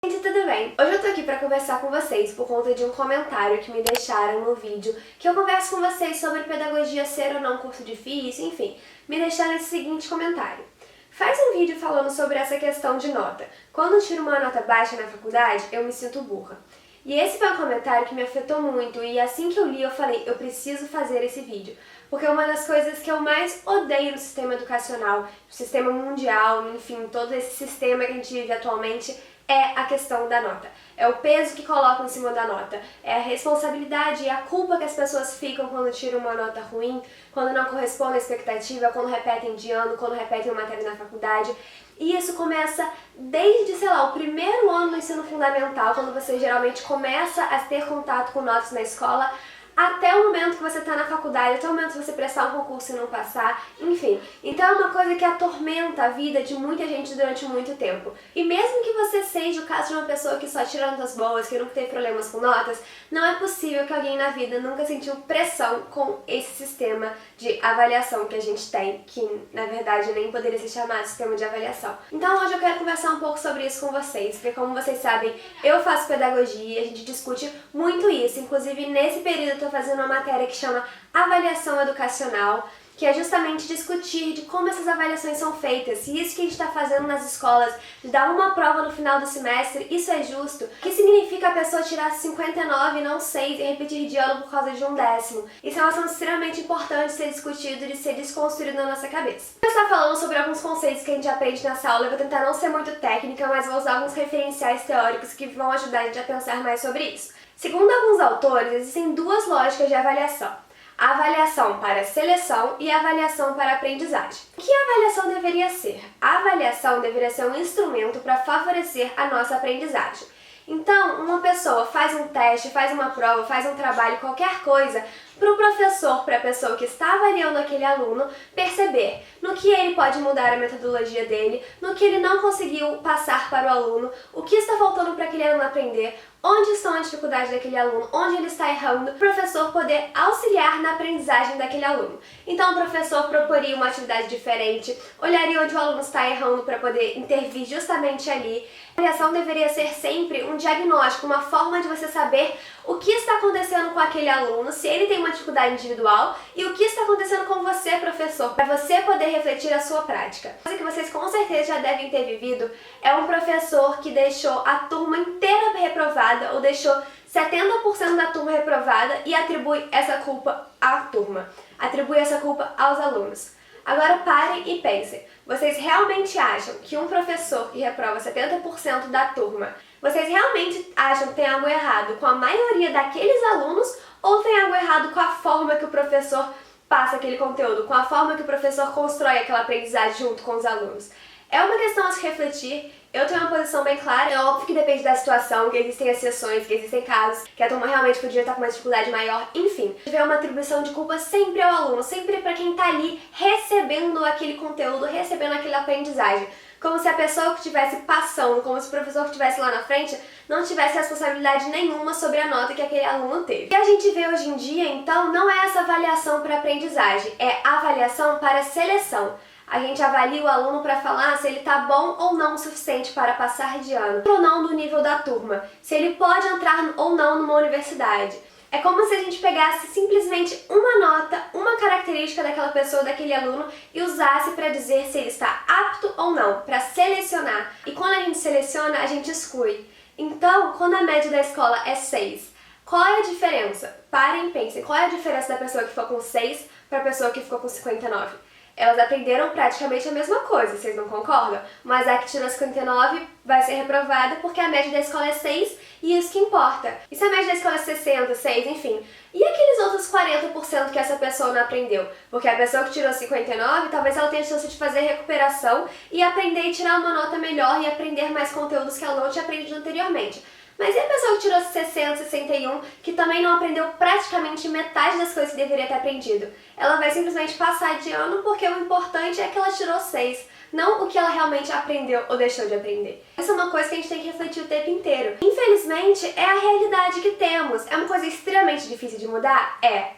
Gente, tudo bem? Hoje eu tô aqui pra conversar com vocês por conta de um comentário que me deixaram no vídeo que eu converso com vocês sobre pedagogia ser ou não curso difícil, enfim, me deixaram esse seguinte comentário. Faz um vídeo falando sobre essa questão de nota. Quando eu tiro uma nota baixa na faculdade, eu me sinto burra. E esse foi um comentário que me afetou muito e assim que eu li eu falei, eu preciso fazer esse vídeo. Porque uma das coisas que eu mais odeio no sistema educacional, no sistema mundial, enfim, todo esse sistema que a gente vive atualmente, é a questão da nota. É o peso que colocam em cima da nota. É a responsabilidade e a culpa que as pessoas ficam quando tiram uma nota ruim, quando não corresponde à expectativa, quando repetem de ano, quando repetem uma matéria na faculdade. E isso começa desde, sei lá, o primeiro ano do ensino fundamental, quando você geralmente começa a ter contato com notas na escola, até o momento que você está na faculdade, até o momento que você prestar um concurso e não passar, enfim. Então é uma coisa que atormenta a vida de muita gente durante muito tempo. E mesmo que você seja o caso de uma pessoa que só tira notas boas, que nunca teve problemas com notas, não é possível que alguém na vida nunca sentiu pressão com esse sistema de avaliação que a gente tem, que na verdade nem poderia ser chamado sistema de avaliação. Então hoje eu quero conversar um pouco sobre isso com vocês, porque como vocês sabem, eu faço pedagogia, a gente discute muito isso, inclusive nesse período eu estou fazendo uma matéria que chama Avaliação Educacional, que é justamente discutir de como essas avaliações são feitas, e isso que a gente está fazendo nas escolas, de dar uma prova no final do semestre, isso é justo? O que significa a pessoa tirar 59 e não 6 e repetir de ano por causa de um décimo? Isso é um assunto extremamente importante de ser discutido e de ser desconstruído na nossa cabeça. Eu vou estar falando sobre alguns conceitos que a gente aprende nessa aula, eu vou tentar não ser muito técnica, mas vou usar alguns referenciais teóricos que vão ajudar a gente a pensar mais sobre isso. Segundo alguns autores, existem duas lógicas de avaliação. A avaliação para seleção e a avaliação para aprendizagem. O que a avaliação deveria ser? A avaliação deveria ser um instrumento para favorecer a nossa aprendizagem. Então, uma pessoa faz um teste, faz uma prova, faz um trabalho, qualquer coisa, para o professor, para a pessoa que está avaliando aquele aluno, perceber no que ele pode mudar a metodologia dele, no que ele não conseguiu passar para o aluno, o que está faltando para aquele aluno aprender, onde estão as dificuldades daquele aluno, onde ele está errando, o professor poder auxiliar na aprendizagem daquele aluno. Então o professor proporia uma atividade diferente, olharia onde o aluno está errando para poder intervir justamente ali. A avaliação deveria ser sempre um diagnóstico, uma forma de você saber o que está acontecendo com aquele aluno, se ele tem uma dificuldade individual, e o que está acontecendo com você, professor, para você poder refletir a sua prática. A coisa que vocês com certeza já devem ter vivido é um professor que deixou a turma inteira reprovada, ou deixou 70% da turma reprovada e atribui essa culpa à turma, atribui essa culpa aos alunos. Agora parem e pensem, vocês realmente acham que um professor que reprova 70% da turma, vocês realmente acham que tem algo errado com a maioria daqueles alunos ou tem algo errado com a forma que o professor passa aquele conteúdo, com a forma que o professor constrói aquela aprendizagem junto com os alunos? É uma questão a se refletir. Eu tenho uma posição bem clara, é óbvio que depende da situação, que existem exceções, que existem casos que a turma realmente podia estar com uma dificuldade maior, enfim. Tiver uma atribuição de culpa sempre ao aluno, sempre para quem está ali recebendo aquele conteúdo, recebendo aquela aprendizagem. Como se a pessoa que estivesse passando, como se o professor que estivesse lá na frente não tivesse responsabilidade nenhuma sobre a nota que aquele aluno teve. O que a gente vê hoje em dia, então, não é essa avaliação para aprendizagem, é avaliação para seleção. A gente avalia o aluno para falar se ele está bom ou não o suficiente para passar de ano, ou não no nível da turma, se ele pode entrar ou não numa universidade. É como se a gente pegasse simplesmente uma nota, uma característica daquela pessoa, daquele aluno, e usasse para dizer se ele está apto ou não, para selecionar. E quando a gente seleciona, a gente exclui. Então, quando a média da escola é 6, qual é a diferença? Parem e pensem, qual é a diferença da pessoa que ficou com 6 para a pessoa que ficou com 59? Elas aprenderam praticamente a mesma coisa, vocês não concordam? Mas a que tirou 59 vai ser reprovada porque a média da escola é 6 e isso que importa. E se a média da escola é 60, 6, enfim? E aqueles outros 40% que essa pessoa não aprendeu? Porque a pessoa que tirou 59, talvez ela tenha chance de fazer recuperação e aprender e tirar uma nota melhor e aprender mais conteúdos que ela não tinha aprendido anteriormente. Mas e a pessoa que tirou 60, 61, que também não aprendeu praticamente metade das coisas que deveria ter aprendido? Ela vai simplesmente passar de ano porque o importante é que ela tirou 6, não o que ela realmente aprendeu ou deixou de aprender. Isso é uma coisa que a gente tem que refletir o tempo inteiro. Infelizmente, é a realidade que temos. É uma coisa extremamente difícil de mudar? É.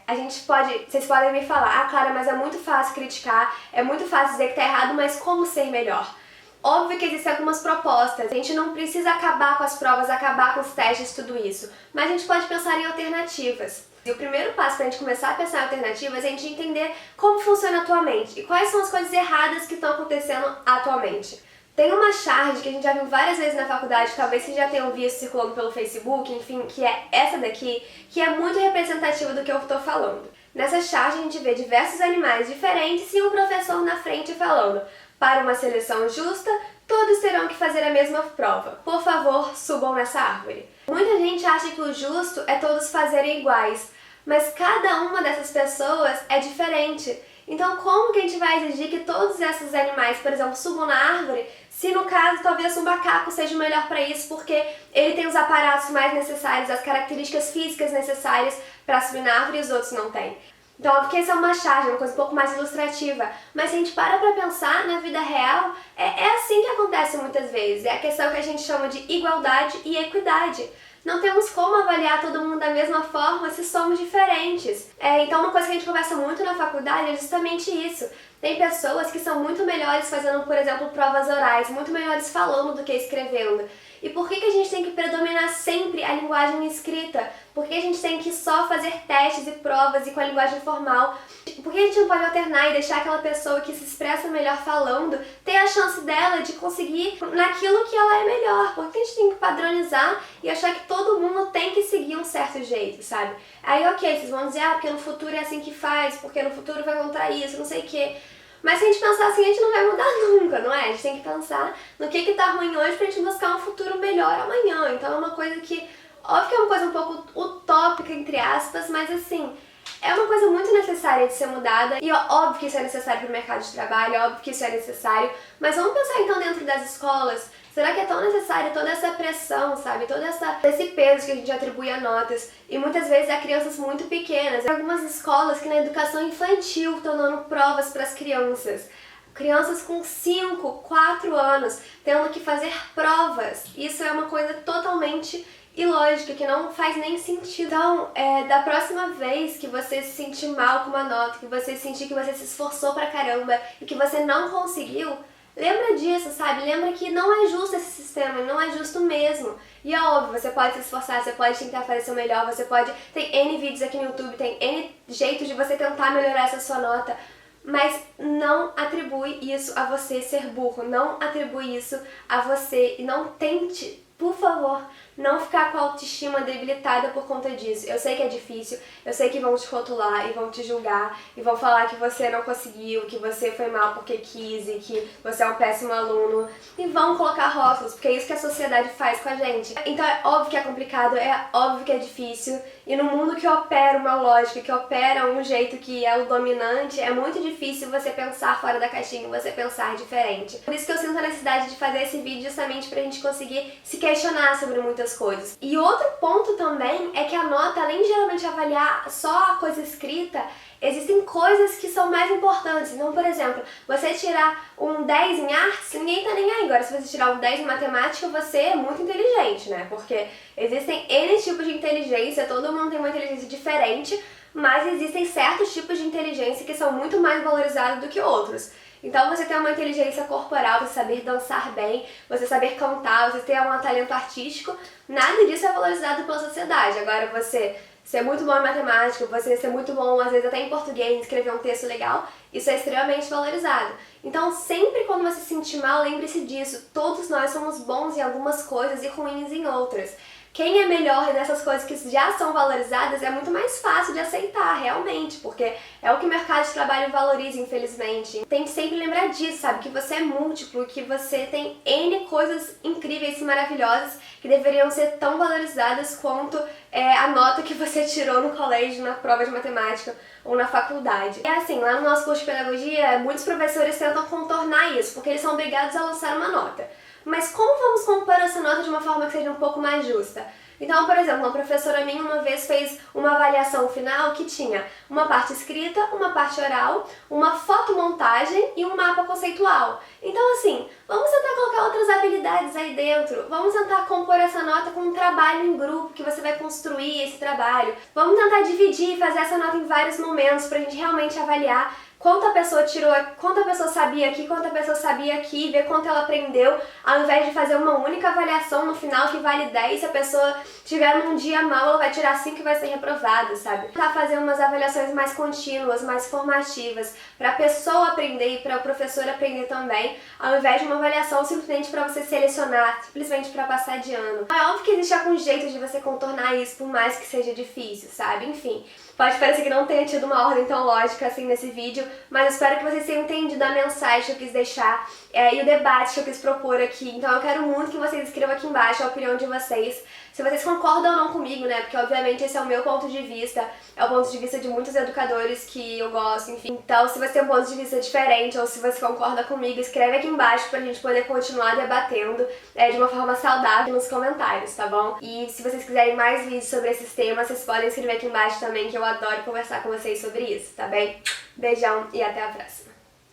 Vocês podem me falar, ah, Clara, mas é muito fácil criticar, é muito fácil dizer que tá errado, mas como ser melhor? Óbvio que existem algumas propostas, a gente não precisa acabar com as provas, acabar com os testes, tudo isso, mas a gente pode pensar em alternativas. E o primeiro passo para a gente começar a pensar em alternativas é a gente entender como funciona atualmente e quais são as coisas erradas que estão acontecendo atualmente. Tem uma charge que a gente já viu várias vezes na faculdade, talvez vocês já tenham visto circulando pelo Facebook, enfim, que é essa daqui, que é muito representativa do que eu estou falando. Nessa charge a gente vê diversos animais diferentes e um professor na frente falando: para uma seleção justa, todos terão que fazer a mesma prova. Por favor, subam nessa árvore. Muita gente acha que o justo é todos fazerem iguais, mas cada uma dessas pessoas é diferente. Então, como que a gente vai exigir que todos esses animais, por exemplo, subam na árvore, se no caso talvez um macaco seja o melhor para isso, porque ele tem os aparatos mais necessários, as características físicas necessárias para subir na árvore e os outros não têm? Então, óbvio que essa é uma charge, uma coisa um pouco mais ilustrativa, mas se a gente para pensar na vida real, é assim que acontece muitas vezes. É a questão que a gente chama de igualdade e equidade. Não temos como avaliar todo mundo da mesma forma se somos diferentes. Então uma coisa que a gente conversa muito na faculdade é justamente isso. Tem pessoas que são muito melhores fazendo, por exemplo, provas orais, muito melhores falando do que escrevendo. E por que a gente tem que predominar sempre a linguagem escrita? Por que a gente tem que só fazer testes e provas e com a linguagem formal? Por que a gente não pode alternar e deixar aquela pessoa que se expressa melhor falando ter a chance dela de conseguir naquilo que ela é melhor? Por que a gente tem que padronizar e achar que todo mundo tem que seguir um certo jeito, sabe? Aí ok, vocês vão dizer, porque no futuro é assim que faz, porque no futuro vai encontrar isso, não sei o quê. Mas se a gente pensar assim, a gente não vai mudar nunca, não é? A gente tem que pensar no que tá ruim hoje pra gente buscar um futuro melhor amanhã. Então é uma coisa que, óbvio que é uma coisa um pouco utópica, entre aspas, mas assim, é uma coisa muito necessária de ser mudada. E óbvio que isso é necessário pro mercado de trabalho, óbvio que isso é necessário. Mas vamos pensar então dentro das escolas. Será que é tão necessário toda essa pressão, sabe? Todo esse peso que a gente atribui a notas. E muitas vezes a crianças muito pequenas. Tem algumas escolas que na educação infantil estão dando provas para as crianças. Crianças com 5, 4 anos tendo que fazer provas. Isso é uma coisa totalmente ilógica, que não faz nem sentido. Então, da próxima vez que você se sentir mal com uma nota, que você sentir que você se esforçou pra caramba e que você não conseguiu, lembra disso, sabe? Lembra que não é justo esse sistema, não é justo mesmo. E é óbvio, você pode se esforçar, você pode tentar fazer seu melhor, você pode... Tem N vídeos aqui no YouTube, tem N jeitos de você tentar melhorar essa sua nota, mas não atribui isso a você ser burro, não atribui isso a você e não tente, por favor, não ficar com a autoestima debilitada por conta disso. Eu sei que é difícil, eu sei que vão te rotular e vão te julgar e vão falar que você não conseguiu, que você foi mal porque quis e que você é um péssimo aluno e vão colocar rótulos, porque é isso que a sociedade faz com a gente. Então é óbvio que é complicado, é óbvio que é difícil e no mundo que opera uma lógica, que opera um jeito que é o dominante, é muito difícil você pensar fora da caixinha, você pensar diferente. Por isso que eu sinto a necessidade de fazer esse vídeo justamente pra gente conseguir se questionar sobre muitas coisas. E outro ponto também é que a nota, além de geralmente avaliar só a coisa escrita, existem coisas que são mais importantes. Então, por exemplo, você tirar um 10 em artes, ninguém tá nem aí. Agora, se você tirar um 10 em matemática, você é muito inteligente, né? Porque existem N tipos de inteligência, todo mundo tem uma inteligência diferente, mas existem certos tipos de inteligência que são muito mais valorizados do que outros. Então você ter uma inteligência corporal, você saber dançar bem, você saber cantar, você ter um talento artístico, nada disso é valorizado pela sociedade. Agora você ser muito bom em matemática, você ser muito bom, às vezes até em português, escrever um texto legal, isso é extremamente valorizado. Então sempre quando você se sentir mal, lembre-se disso, todos nós somos bons em algumas coisas e ruins em outras. Quem é melhor nessas coisas que já são valorizadas é muito mais fácil de aceitar, realmente, porque é o que o mercado de trabalho valoriza, infelizmente. Tem que sempre lembrar disso, sabe? Que você é múltiplo, que você tem N coisas incríveis e maravilhosas que deveriam ser tão valorizadas quanto a nota que você tirou no colégio, na prova de matemática ou na faculdade. E assim, lá no nosso curso de pedagogia, muitos professores tentam contornar isso, porque eles são obrigados a lançar uma nota. Mas como vamos compor essa nota de uma forma que seja um pouco mais justa? Então, por exemplo, uma professora minha uma vez fez uma avaliação final que tinha uma parte escrita, uma parte oral, uma fotomontagem e um mapa conceitual. Então, assim, vamos tentar colocar outras habilidades aí dentro, vamos tentar compor essa nota com um trabalho em grupo, que você vai construir esse trabalho. Vamos tentar dividir e fazer essa nota em vários momentos pra gente realmente avaliar quanto a pessoa tirou, quanto a pessoa sabia aqui, quanto a pessoa sabia aqui, ver quanto ela aprendeu, ao invés de fazer uma única avaliação no final que vale 10, se a pessoa tiver num dia mal, ela vai tirar 5 e vai ser reprovada, sabe? Tentar fazer umas avaliações mais contínuas, mais formativas, para a pessoa aprender e para o professor aprender também, ao invés de uma avaliação simplesmente para você selecionar, simplesmente para passar de ano. É óbvio que existe algum jeito de você contornar isso, por mais que seja difícil, sabe? Enfim, pode parecer que não tenha tido uma ordem tão lógica assim nesse vídeo, mas eu espero que vocês tenham entendido a mensagem que eu quis deixar e o debate que eu quis propor aqui. Então eu quero muito que vocês escrevam aqui embaixo a opinião de vocês, se vocês concordam ou não comigo, né? Porque obviamente esse é o meu ponto de vista, é o ponto de vista de muitos educadores que eu gosto, enfim. Então se você tem um ponto de vista diferente ou se você concorda comigo, escreve aqui embaixo pra gente poder continuar debatendo de uma forma saudável nos comentários, tá bom? E se vocês quiserem mais vídeos sobre esses temas, vocês podem escrever aqui embaixo também, que eu adoro conversar com vocês sobre isso, tá bem? Beijão e até a próxima!